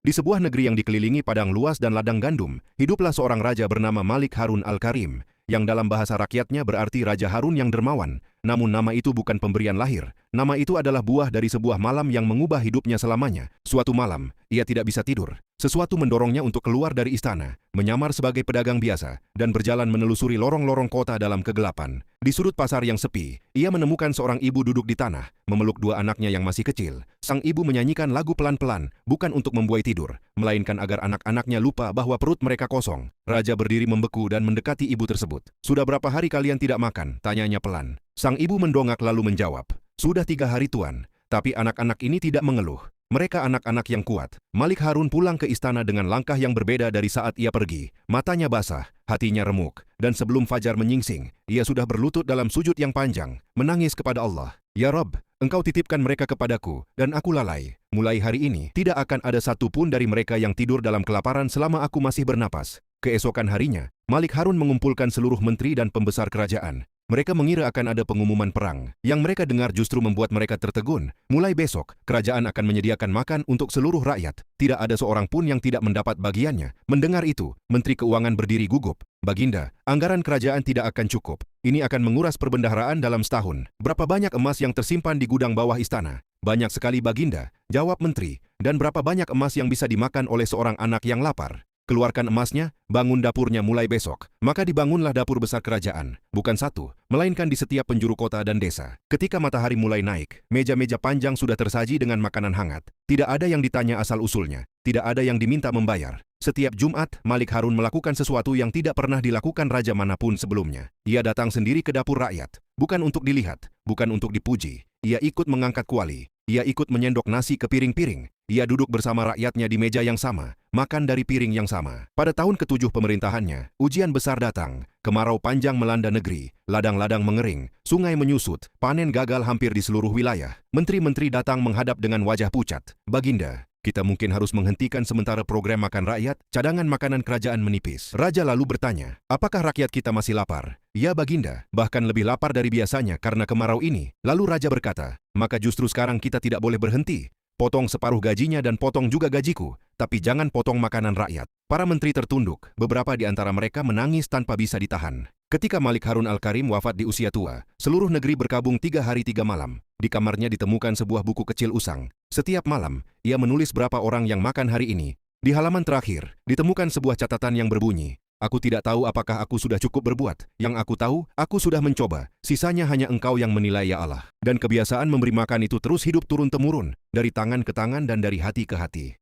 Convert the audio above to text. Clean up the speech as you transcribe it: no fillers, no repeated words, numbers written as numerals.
Di sebuah negeri yang dikelilingi padang luas dan ladang gandum, hiduplah seorang raja bernama Malik Harun Al-Karim, yang dalam bahasa rakyatnya berarti Raja Harun yang dermawan. Namun nama itu bukan pemberian lahir. Nama itu adalah buah dari sebuah malam yang mengubah hidupnya selamanya. Suatu malam, ia tidak bisa tidur. Sesuatu mendorongnya untuk keluar dari istana, menyamar sebagai pedagang biasa, dan berjalan menelusuri lorong-lorong kota dalam kegelapan. Di sudut pasar yang sepi, ia menemukan seorang ibu duduk di tanah, memeluk dua anaknya yang masih kecil. Sang ibu menyanyikan lagu pelan-pelan, bukan untuk membuai tidur, melainkan agar anak-anaknya lupa bahwa perut mereka kosong. Raja berdiri membeku dan mendekati ibu tersebut. "Sudah berapa hari kalian tidak makan?" tanyanya pelan. Sang ibu mendongak lalu menjawab, "Sudah 3 hari Tuan." Tapi anak-anak ini tidak mengeluh. Mereka anak-anak yang kuat. Malik Harun pulang ke istana dengan langkah yang berbeda dari saat ia pergi. Matanya basah, hatinya remuk, dan sebelum fajar menyingsing, ia sudah berlutut dalam sujud yang panjang, menangis kepada Allah. "Ya Rabb, Engkau titipkan mereka kepadaku, dan aku lalai. Mulai hari ini, tidak akan ada satu pun dari mereka yang tidur dalam kelaparan selama aku masih bernapas." Keesokan harinya, Malik Harun mengumpulkan seluruh menteri dan pembesar kerajaan. Mereka mengira akan ada pengumuman perang. Yang mereka dengar justru membuat mereka tertegun. Mulai besok, kerajaan akan menyediakan makan untuk seluruh rakyat. Tidak ada seorang pun yang tidak mendapat bagiannya. Mendengar itu, Menteri Keuangan berdiri gugup. "Baginda, anggaran kerajaan tidak akan cukup. Ini akan menguras perbendaharaan dalam setahun. Berapa banyak emas yang tersimpan di gudang bawah istana?" "Banyak sekali Baginda," jawab menteri. "Dan berapa banyak emas yang bisa dimakan oleh seorang anak yang lapar?" "Keluarkan emasnya, bangun dapurnya mulai besok." Maka dibangunlah dapur besar kerajaan. Bukan satu, melainkan di setiap penjuru kota dan desa. Ketika matahari mulai naik, meja-meja panjang sudah tersaji dengan makanan hangat. Tidak ada yang ditanya asal-usulnya. Tidak ada yang diminta membayar. Setiap Jumat, Malik Harun melakukan sesuatu yang tidak pernah dilakukan raja manapun sebelumnya. Ia datang sendiri ke dapur rakyat. Bukan untuk dilihat, bukan untuk dipuji. Ia ikut mengangkat kuali. Ia ikut menyendok nasi ke piring-piring. Ia duduk bersama rakyatnya di meja yang sama, makan dari piring yang sama. Pada tahun ke-7 pemerintahannya, ujian besar datang. Kemarau panjang melanda negeri, ladang-ladang mengering, sungai menyusut, panen gagal hampir di seluruh wilayah. Menteri-menteri datang menghadap dengan wajah pucat. "Baginda, kita mungkin harus menghentikan sementara program makan rakyat, cadangan makanan kerajaan menipis." Raja lalu bertanya, "Apakah rakyat kita masih lapar?" "Ya Baginda, bahkan lebih lapar dari biasanya karena kemarau ini." Lalu Raja berkata, "Maka justru sekarang kita tidak boleh berhenti. Potong separuh gajinya dan potong juga gajiku, tapi jangan potong makanan rakyat." Para menteri tertunduk, beberapa di antara mereka menangis tanpa bisa ditahan. Ketika Malik Harun Al-Karim wafat di usia tua, seluruh negeri berkabung 3 hari 3 malam. Di kamarnya ditemukan sebuah buku kecil usang. Setiap malam, ia menulis berapa orang yang makan hari ini. Di halaman terakhir, ditemukan sebuah catatan yang berbunyi, "Aku tidak tahu apakah aku sudah cukup berbuat. Yang aku tahu, aku sudah mencoba. Sisanya hanya Engkau yang menilai ya Allah." Dan kebiasaan memberi makan itu terus hidup turun-temurun, dari tangan ke tangan dan dari hati ke hati.